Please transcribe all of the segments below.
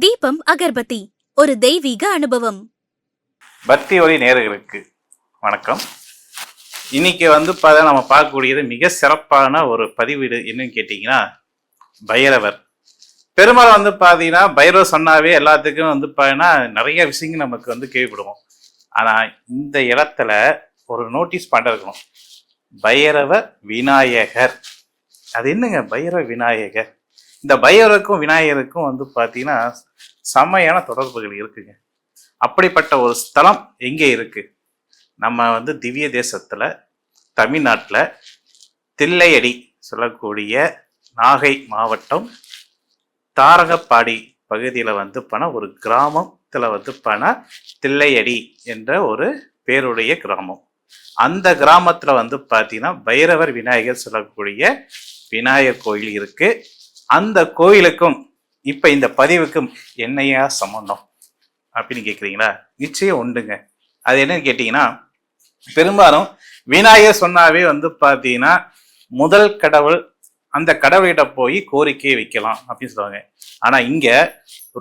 தீபம் அகர்பத்தி ஒரு தெய்வீக அனுபவம். பக்தி ஒளி நேயர்களுக்கு வணக்கம். இன்னைக்கு நம்ம பார்க்கக்கூடியது மிக சிறப்பான ஒரு பதிவீடு என்னன்னு கேட்டீங்கன்னா, பைரவர் பெருமாள் பார்த்தீங்கன்னா, பைரவர் சொன்னாவே எல்லாத்துக்கும் பார்த்தீங்கன்னா நிறைய விஷயங்கள் நமக்கு கேள்விப்படுவோம். ஆனா இந்த இடத்துல ஒரு நோட்டீஸ் பண்ணிருக்கணும், பைரவ விநாயகர். அது என்னங்க பைரவ விநாயகர்? இந்த பைரவருக்கும் விநாயகருக்கும் பார்த்தீங்கன்னா செம்மையான தொடர்புகள் இருக்குங்க. அப்படிப்பட்ட ஒரு ஸ்தலம் எங்கே இருக்கு? நம்ம திவ்ய தேசத்துல தமிழ்நாட்டில் தில்லையடி சொல்லக்கூடிய நாகை மாவட்டம் தாரகப்பாடி பகுதியில் ஒரு கிராமத்தில் தில்லையடி என்ற ஒரு பேருடைய கிராமம். அந்த கிராமத்தில் பார்த்தீங்கன்னா பைரவர் விநாயகர் சொல்லக்கூடிய விநாயகர் கோயில் இருக்கு. அந்த கோயிலுக்கும் இப்ப இந்த பதிவுக்கும் என்னையா சம்பந்தம் அப்படின்னு கேட்குறீங்களா? நிச்சயம் உண்டுங்க. அது என்னன்னு கேட்டீங்கன்னா, பெரும்பாலும் விநாயகர் சொன்னாவே பார்த்தீங்கன்னா முதல் கடவுள், அந்த கடவுளிட போய் கோரிக்கையை வைக்கலாம் அப்படின்னு சொல்லுவாங்க. ஆனா இங்க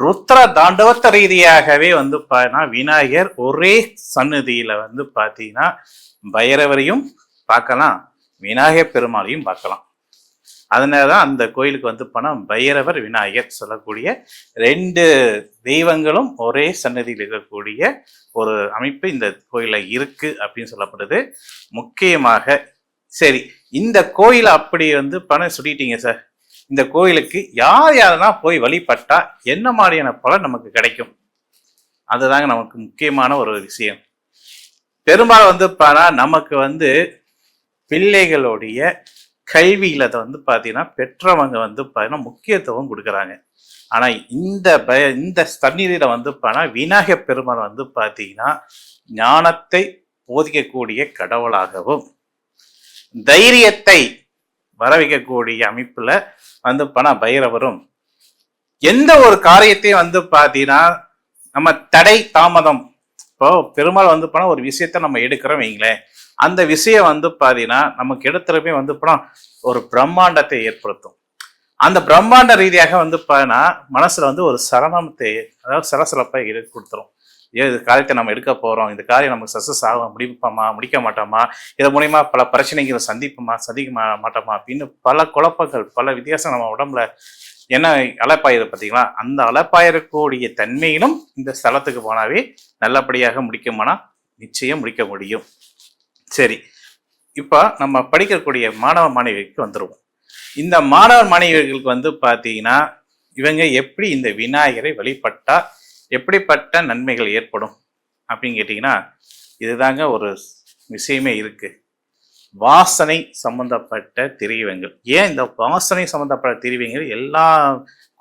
ருத்ர தாண்டவத்த ரீதியாகவே பார்த்தீங்கன்னா விநாயகர் ஒரே சன்னதியில பார்த்தீங்கன்னா பைரவரையும் பார்க்கலாம், விநாயகர் பெருமாளையும் பார்க்கலாம். அதனாலதான் அந்த கோயிலுக்கு பைரவர் விநாயகர் சொல்லக்கூடிய ரெண்டு தெய்வங்களும் ஒரே சன்னதியில் இருக்கக்கூடிய ஒரு அமைப்பு இந்த கோயில இருக்கு அப்படின்னு சொல்லப்படுது. முக்கியமாக சரி, இந்த கோயிலை அப்படி பணம் சொல்லிட்டீங்க சார், இந்த கோயிலுக்கு யார் யாரெல்லாம் போய் வழிபட்டா என்ன மாதிரியான பலன் நமக்கு கிடைக்கும்? அதுதாங்க நமக்கு முக்கியமான ஒரு விஷயம். பெரும்பாலும் நமக்கு பிள்ளைகளுடைய கல்வியில பார்த்தீங்கன்னா பெற்றவங்க பார்த்தீங்கன்னா முக்கியத்துவம் கொடுக்குறாங்க. ஆனா இந்த தண்ணீரில விநாயகர் பெருமாள் பார்த்தீங்கன்னா ஞானத்தை போதிக்கக்கூடிய கடவுளாகவும் தைரியத்தை வர வைக்கக்கூடிய அமைப்புல பைரவரும் எந்த ஒரு காரியத்தையும் பார்த்தீங்கன்னா நம்ம தடை தாமதம், இப்போ பெருமாள் ஒரு விஷயத்த நம்ம எடுக்கிறோம் வைங்களேன், அந்த விஷயம் பார்த்தீங்கன்னா நமக்கு இடத்துலமே ஒரு பிரம்மாண்டத்தை ஏற்படுத்தும். அந்த பிரம்மாண்ட ரீதியாக பார்த்தீங்கன்னா மனசுல ஒரு சரணத்தை, அதாவது சலசலப்பை கொடுத்துரும். இது காரியத்தை நம்ம எடுக்க போறோம், இந்த காரியம் நமக்கு சக்சஸ் ஆக முடிப்போமா முடிக்க மாட்டோமா, இதன் மூலியமா பல பிரச்சனைகளை சந்திக்க மாட்டோமா அப்படின்னு பல குழப்பங்கள், பல வித்தியாசம் நம்ம உடம்புல என்ன அலப்பாயிரு பார்த்தீங்களா? அந்த அலப்பாயிரக்கூடிய தன்மையிலும் இந்த ஸ்தலத்துக்கு போனாவே நல்லபடியாக முடிக்குமானா நிச்சயம் முடிக்க முடியும். சரி, இப்போ நம்ம படிக்கக்கூடிய மாணவ மாணவிகளுக்கு வந்துடுவோம். இந்த மாணவ மாணவிகளுக்கு பார்த்தீங்கன்னா இவங்க எப்படி இந்த விநாயகரை வழிபட்டா எப்படிப்பட்ட நன்மைகள் ஏற்படும் அப்படின்னு கேட்டிங்கன்னா, இதுதாங்க ஒரு விஷயமே இருக்கு. வாசனை சம்பந்தப்பட்ட திரிவங்கள். ஏன் இந்த வாசனை சம்பந்தப்பட்ட திரிவங்கள் எல்லா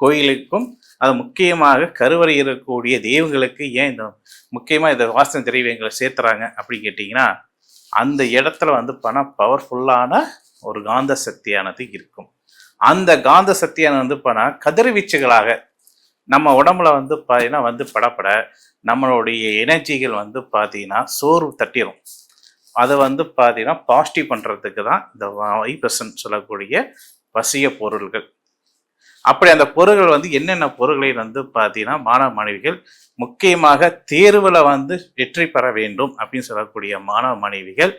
கோயிலுக்கும், அது முக்கியமாக கருவறை இருக்கக்கூடிய தெய்வங்களுக்கு ஏன் இந்த முக்கியமாக இந்த வாசனை திரிவங்களை சேர்த்துறாங்க அப்படின்னு கேட்டிங்கன்னா, அந்த இடத்துல பவர்ஃபுல்லான ஒரு காந்த சக்தியானது இருக்கும். அந்த காந்த சக்தியானது கதிர்வீச்சுகளாக நம்ம உடம்புல பார்த்தீங்கன்னா படப்பட நம்மளுடைய எனர்ஜிகள் பார்த்தீங்கன்னா சோர்வு தட்டிடும். அதை பார்த்தீங்கன்னா பாசிட்டிவ் பண்றதுக்கு தான் இந்த வைப்ரேஷன் சொல்லக்கூடிய வசிய பொருள்கள். அப்படி அந்த பொருள்கள் என்னென்ன பொருள்களை பார்த்தீங்கன்னா மாணவ மாணவிகள் முக்கியமாக தேர்வுல வெற்றி பெற வேண்டும் அப்படின்னு சொல்லக்கூடிய மாணவ மாணவிகள்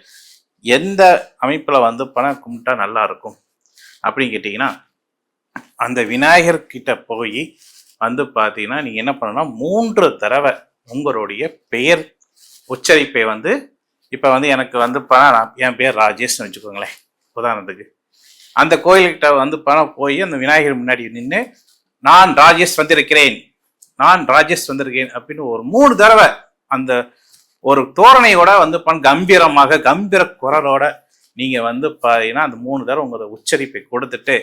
எந்த அமைப்புல பணம் கும்பிட்டா நல்லா இருக்கும் அப்படின்னு கேட்டீங்கன்னா, அந்த விநாயகர் கிட்ட போய் பார்த்தீங்கன்னா நீங்க என்ன பண்ணணும், 3 தடவை உங்களுடைய பெயர் உச்சரிப்பை இப்ப எனக்கு என் பேர் ராஜேஷ்னு வச்சுக்கோங்களேன் உதாரணத்துக்கு. அந்த கோயில்கிட்ட போய் அந்த விநாயகர் முன்னாடி நின்று நான் ராஜேஷ் வந்திருக்கிறேன், நான் ராஜேஷ் வந்திருக்கேன் அப்படின்னு ஒரு 3 தடவை அந்த ஒரு தோரணையோட கம்பீரமாக கம்பீர குரலோட நீங்க பார்த்தீங்கன்னா அந்த 3 தடவை உங்களோட உச்சரிப்பை கொடுத்துட்டு,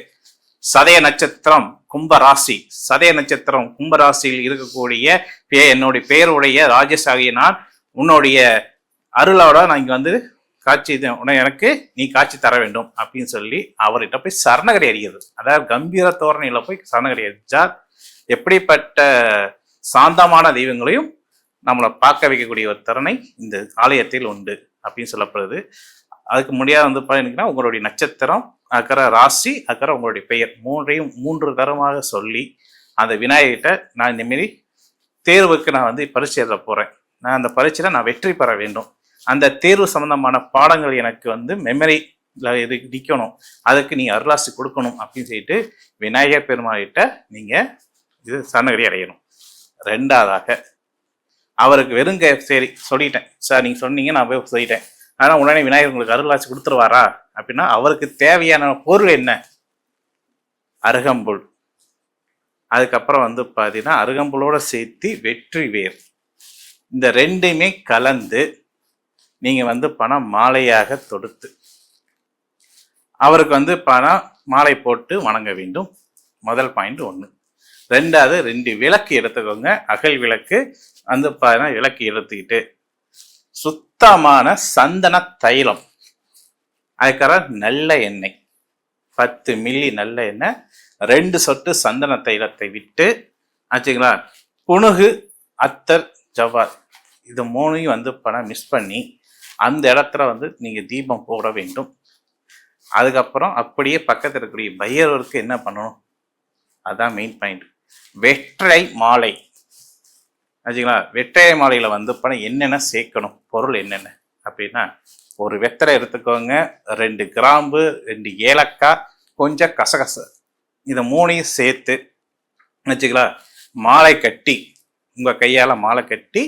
சதய நட்சத்திரம் கும்பராசி, சதய நட்சத்திரம் கும்பராசியில் இருக்கக்கூடிய என்னுடைய பெயருடைய ராஜேஷ் ஆகிய நான் உன்னுடைய அருளோட நான் இங்க காட்சி எனக்கு நீ காட்சி தர வேண்டும் அப்படின்னு சொல்லி அவர்கிட்ட போய் சரணகடி அடிக்கிறது. அதாவது கம்பீர தோரணையில போய் சரணகடி அடிச்சா எப்படிப்பட்ட சாந்தமான தெய்வங்களையும் நம்மளை பார்க்க வைக்கக்கூடிய ஒரு திறனை இந்த ஆலயத்தில் உண்டு அப்படின்னு சொல்லப்படுது. அதுக்கு முடியாது பார்த்தீங்கன்னா உங்களுடைய நட்சத்திரம், அக்கறை ராசி, அக்கறை உங்களுடைய பெயர் 3 தரமாக சொல்லி அந்த விநாயகர்கிட்ட நான் இந்தமாரி தேர்வுக்கு நான் வந்து பரீட்சை எழுத போகிறேன், நான் அந்த பரீட்சையில் நான் வெற்றி பெற வேண்டும், அந்த தேர்வு சம்பந்தமான பாடங்கள் எனக்கு வந்து மெமரியில் நிற்கணும், அதுக்கு நீங்கள் அருளாசி கொடுக்கணும் அப்படின்னு சொல்லிட்டு விநாயகர் பெருமாள்கிட்ட நீங்கள் இது சரணகதி அடையணும். ரெண்டாவதாக அவருக்கு வெறுங்க சரி சொல்லிட்டேன் சார், நீங்கள் சொன்னீங்க நான் போய் சொல்லிட்டேன், ஆனால் உடனே விநாயகர் உங்களுக்கு அருளாசி கொடுத்துருவாரா அப்படின்னா அவருக்கு தேவையான பொருள் என்ன? அருகம்புல். அதுக்கப்புறம் வந்து பார்த்தீங்கன்னா அருகம்புலோட சேர்த்து வெற்றி வேர், இந்த ரெண்டுமே கலந்து நீங்கள் வந்து பணம் மாலையாக தொடுத்து அவருக்கு வந்து பணம் மாலை போட்டு வணங்க வேண்டும். முதல் பாயிண்ட் 1. ரெண்டாவது 2 விளக்கு எடுத்துக்கோங்க. அகல் விளக்கு வந்து பார்த்தீங்கன்னா விளக்கு எடுத்துக்கிட்டு சுத்தமான சந்தன தைலம், அதுக்கப்புறம் நல்ல எண்ணெய் 10 மில்லி நல்ல எண்ணெய், 2 சொட்டு சந்தன தைலத்தை விட்டு ஆச்சுங்களா, புனுகு அத்தர் ஜவ்வாது இது 3ஐயும் வந்து பணம் மிஸ் பண்ணி அந்த இடத்துல வந்து நீங்கள் தீபம் போட வேண்டும். அதுக்கப்புறம் அப்படியே பக்கத்தில் இருக்கக்கூடிய பைரவருக்கு என்ன பண்ணணும், அதுதான் மெயின் பாயிண்ட். வெற்றை மாலை ஆச்சுங்களா, வெற்றை மாலையில் வந்து பணம் என்னென்ன சேர்க்கணும், பொருள் என்னென்ன அப்படின்னா ஒரு வெத்தலை எடுத்துக்கோங்க, 2 கிராம்பு, 2 ஏலக்காய், கொஞ்சம் கசகச, இதை 3ஐயும் சேர்த்து வச்சுங்களா மாலை கட்டி உங்கள் கையால் மாலை கட்டி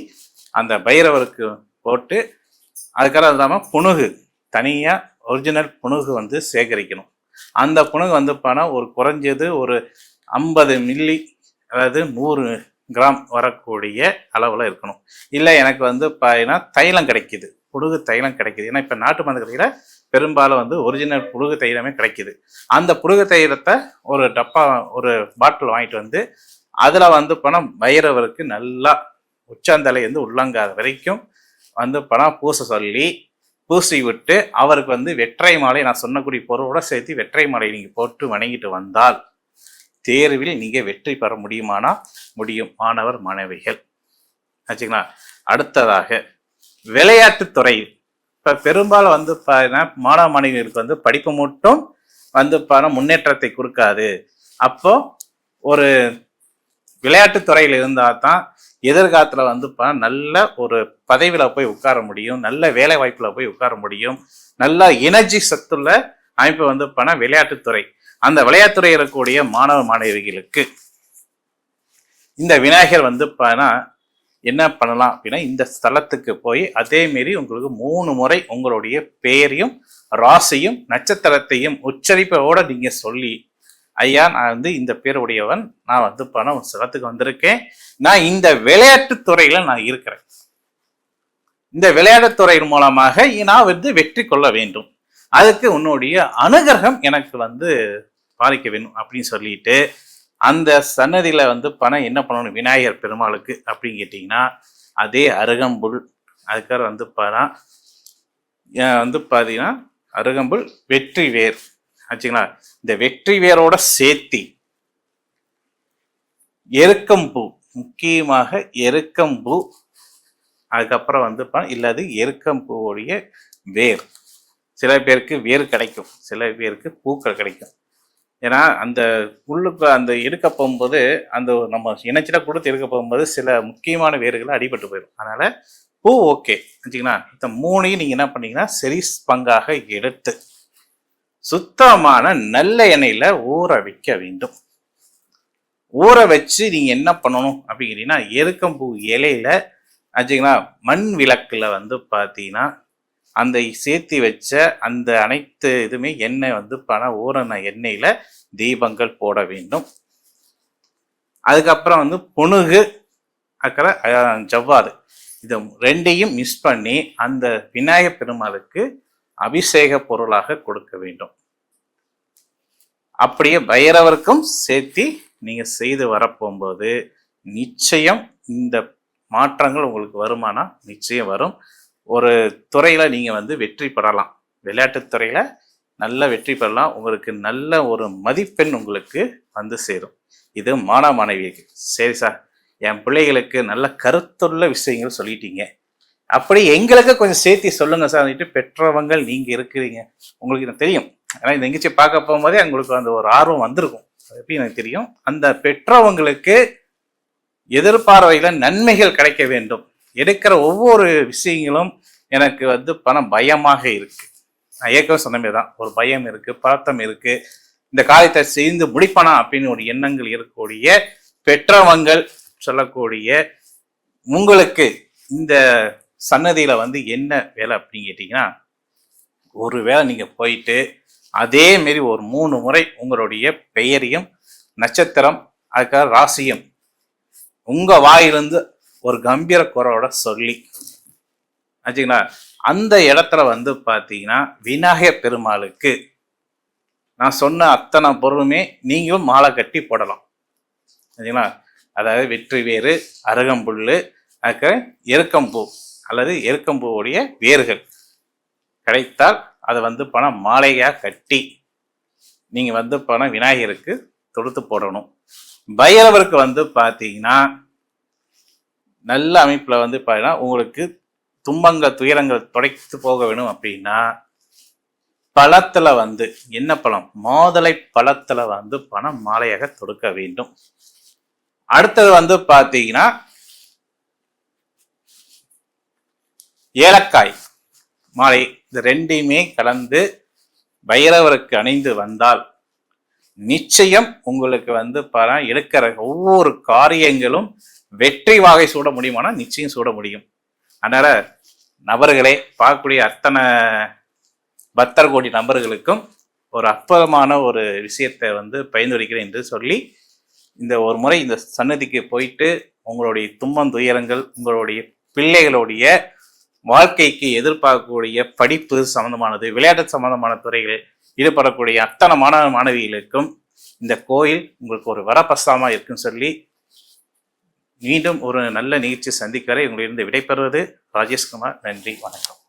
அந்த பைரவருக்கு போட்டு அதுக்கப்புறம் இல்லாமல் புனுகு தனியாக ஒரிஜினல் புனுகு வந்து சேகரிக்கணும். அந்த புனுகு வந்து பணம் ஒரு குறைஞ்சது ஒரு 50 மில்லி, அதாவது 100 கிராம் வரக்கூடிய அளவில் இருக்கணும். இல்லை எனக்கு வந்து பார்த்தீங்கன்னா தைலம் கிடைக்கிது, புழுகு தைலம் கிடைக்கிது, ஏன்னா இப்போ நாட்டு மருந்து கடையில் பெரும்பாலும் வந்து ஒரிஜினல் புழுகு தைலமே கிடைக்கிது. அந்த புழுகு தைலத்தை ஒரு டப்பா ஒரு பாட்டில் வாங்கிட்டு வந்து அதில் வந்து பணம் பைரவருக்கு நல்லா உச்சாந்தலையிருந்து உள்ளங்காத வரைக்கும் வந்து பணம் பூச சொல்லி பூசி விட்டு அவருக்கு வந்து வெற்றை மாலை நான் சொன்னக்கூடிய பொருளோட சேர்த்து வெற்றை மாலை நீங்கள் போட்டு வணங்கிட்டு வந்தால் தேர்வில் நீங்கள் வெற்றி பெற முடியுமானா முடியும். மாணவர் மாணவிகள் ஆச்சுங்களா. அடுத்ததாக விளையாட்டுத்துறை, இப்போ பெரும்பாலும் வந்து பார்த்தீங்கன்னா மாணவ மாணவிகளுக்கு வந்து படிப்பு மட்டும் வந்து முன்னேற்றத்தை கொடுக்காது. அப்போ ஒரு விளையாட்டுத்துறையில் இருந்தால் தான் எதிர்காலத்தில் வந்து நல்ல ஒரு பதவியில் போய் உட்கார முடியும், நல்ல வேலை வாய்ப்பில் போய் உட்கார முடியும், நல்ல எனர்ஜி சத்துள்ள அமைப்பு வந்து விளையாட்டுத்துறை. அந்த விளையாட்டுத்துறை இருக்கக்கூடிய மாணவ மாணவிகளுக்கு இந்த விநாயகர் வந்து என்ன பண்ணலாம் அப்படின்னா இந்த ஸ்தலத்துக்கு போய் அதே மாரி உங்களுக்கு 3 முறை உங்களுடைய பெயரையும் ராசியும் நட்சத்திரத்தையும் உச்சரிப்போட நீங்க சொல்லி, ஐயா நான் வந்து இந்த பேருடையவன், நான் வந்து ஸ்தலத்துக்கு வந்திருக்கேன், நான் இந்த விளையாட்டுத்துறையில நான் இருக்கிறேன், இந்த விளையாட்டுத்துறையின் மூலமாக நான் வந்து வெற்றி கொள்ள வேண்டும், அதுக்கு உன்னுடைய அனுகிரகம் எனக்கு வந்து பாலிக்க வேணும் அப்படின்னு சொல்லிட்டு அந்த சன்னதியில வந்து என்ன பண்ணணும் விநாயகர் பெருமாளுக்கு அப்படின்னு கேட்டீங்கன்னா அதே அருகம்புல், அதுக்காக வந்து பாத்தீங்கன்னா அருகம்புல் வெற்றி வேர் ஆச்சுங்களா. இந்த வெற்றி வேரோட சேர்த்தி எருக்கம்பூ, முக்கியமாக எருக்கம்பூ, அதுக்கப்புறம் வந்து இல்லாது எருக்கம்பூவுடைய வேர். சில பேருக்கு வேர் கிடைக்கும், சில பேருக்கு பூக்கள் கிடைக்கும். ஏன்னா அந்த உள்ளுக்கு அந்த எடுக்க போகும்போது அந்த நம்ம இணைச்சிட கொடுத்து எடுக்க போகும்போது சில முக்கியமான வேர்களை அடிபட்டு போயிடும். அதனால பூ ஓகே வச்சுங்களா. இந்த 3ஐயும் நீங்க என்ன பண்ணீங்கன்னா சரி பங்காக எடுத்து சுத்தமான நல்ல எண்ணெயில ஊற வைக்க வேண்டும். ஊற வச்சு நீங்க என்ன பண்ணணும் அப்படிங்கிறீங்கன்னா எருக்கம்பூ இலையில வச்சுங்களா மண் விளக்குல வந்து பார்த்தீங்கன்னா அந்த சேர்த்தி வச்ச அந்த அனைத்து இதுவுமே எண்ணெய் வந்து ஊறின எண்ணெயில தீபங்கள் போட வேண்டும். அதுக்கப்புறம் வந்து புனுகு அப்புறம் ஜவ்வாது இது 2ஐயும் மிஸ் பண்ணி அந்த விநாயகர் பெருமாளுக்கு அபிஷேக பொருளாக கொடுக்க வேண்டும். அப்படியே பைரவருக்கும் சேர்த்தி நீங்க செய்து வரப்போகும்போது நிச்சயம் இந்த மாற்றங்கள் உங்களுக்கு வருமானா நிச்சயம் வரும். ஒரு துறையில நீங்க வந்து வெற்றி பெறலாம், விளையாட்டுத்துறையில நல்ல வெற்றி பெறலாம், உங்களுக்கு நல்ல ஒரு மதிப்பெண் உங்களுக்கு வந்து சேரும். இது மாணவ மாணவிக்கு. சரி சார், என் பிள்ளைகளுக்கு நல்ல கருத்துள்ள விஷயங்கள் சொல்லிட்டீங்க, அப்படி எங்களுக்கு கொஞ்சம் சேர்த்தி சொல்லுங்க சார். பெற்றவங்க நீங்க இருக்கிறீங்க, உங்களுக்கு தெரியும். ஏன்னா இந்த நிகழ்ச்சி பார்க்க போகும்போதே உங்களுக்கு அந்த ஒரு ஆர்வம் வந்திருக்கும். எப்படி எனக்கு தெரியும். அந்த பெற்றவங்களுக்கு எதிர்பார்வையில நன்மைகள் கிடைக்க வேண்டும். எடுக்கிற ஒவ்வொரு விஷயங்களும் எனக்கு வந்து பணம் பயமாக இருக்கு. நான் ஏற்கனவே சொன்ன மாதிரி தான், ஒரு பயம் இருக்கு, பதட்டம் இருக்கு, இந்த காரியத்தை செய்து முடிப்பனா அப்படின்னு ஒரு எண்ணங்கள் இருக்கக்கூடிய பெற்றவங்கள் சொல்லக்கூடிய உங்களுக்கு இந்த சன்னதியில வந்து என்ன வேலை அப்படின்னு கேட்டீங்கன்னா, ஒரு வேளை நீங்க போயிட்டு அதே மாரி ஒரு 3 முறை உங்களுடைய பெயரையும் நட்சத்திரம் அதுக்காக ராசியும் உங்க வாயிலிருந்து ஒரு கம்பீர குரலோட சொல்லி ஆச்சுங்களா, அந்த இடத்துல வந்து பார்த்தீங்கன்னா விநாயகர் பெருமாளுக்கு நான் சொன்ன அத்தனை பொருளுமே நீங்களும் மாலை கட்டி போடலாம். சரிங்களா, அதாவது வெற்றி வேறு, அருகம்புல், அதுக்கு எருக்கம்பூ அல்லது எருக்கம்பூவுடைய வேர்கள் கிடைத்தால் அதை வந்து பணம் மாலையாக கட்டி நீங்க வந்து பணம் விநாயகருக்கு தொடுத்து போடணும். பைரவருக்கு வந்து பார்த்தீங்கன்னா நல்ல அமைப்புல வந்து பார்த்தீங்கன்னா உங்களுக்கு துன்பங்கள் துயரங்கள் துடைத்து போக வேணும் அப்படின்னா பழத்துல வந்து என்ன பழம், மாதுளை பழத்துல வந்து பணம் மாலையாக தொடுக்க வேண்டும். அடுத்தது வந்து பார்த்தீங்கன்னா ஏலக்காய் மாலை, இது ரெண்டையுமே கலந்து பைரவருக்கு அணிந்து வந்தால் நிச்சயம் உங்களுக்கு வந்து எடுக்கிற ஒவ்வொரு காரியங்களும் வெற்றி வாகை சூட முடியுமானா நிச்சயம் சூட முடியும். அதனால நபர்களே, பார்க்கக்கூடிய அத்தனை பக்தர் கோடி நபர்களுக்கும் ஒரு அற்புதமான ஒரு விஷயத்தை வந்து பரிந்துரைக்கிறேன் என்று சொல்லி, இந்த ஒரு முறை இந்த சன்னதிக்கு போயிட்டு உங்களுடைய துன்பம் துயரங்கள், உங்களுடைய பிள்ளைகளுடைய வாழ்க்கைக்கு எதிர்பார்க்கக்கூடிய படிப்பு சம்பந்தமானது, விளையாட்டு சம்பந்தமான துறைகளில் ஈடுபடக்கூடிய அத்தனை மாணவ மாணவிகளுக்கும் இந்த கோயில் உங்களுக்கு ஒரு வரப்பிரசாதமா இருக்குன்னு சொல்லி, மீண்டும் ஒரு நல்ல நிகழ்ச்சி சந்திக்க வரை உங்களிடம் விடைபெறுவது ராஜேஷ்குமார். நன்றி, வணக்கம்.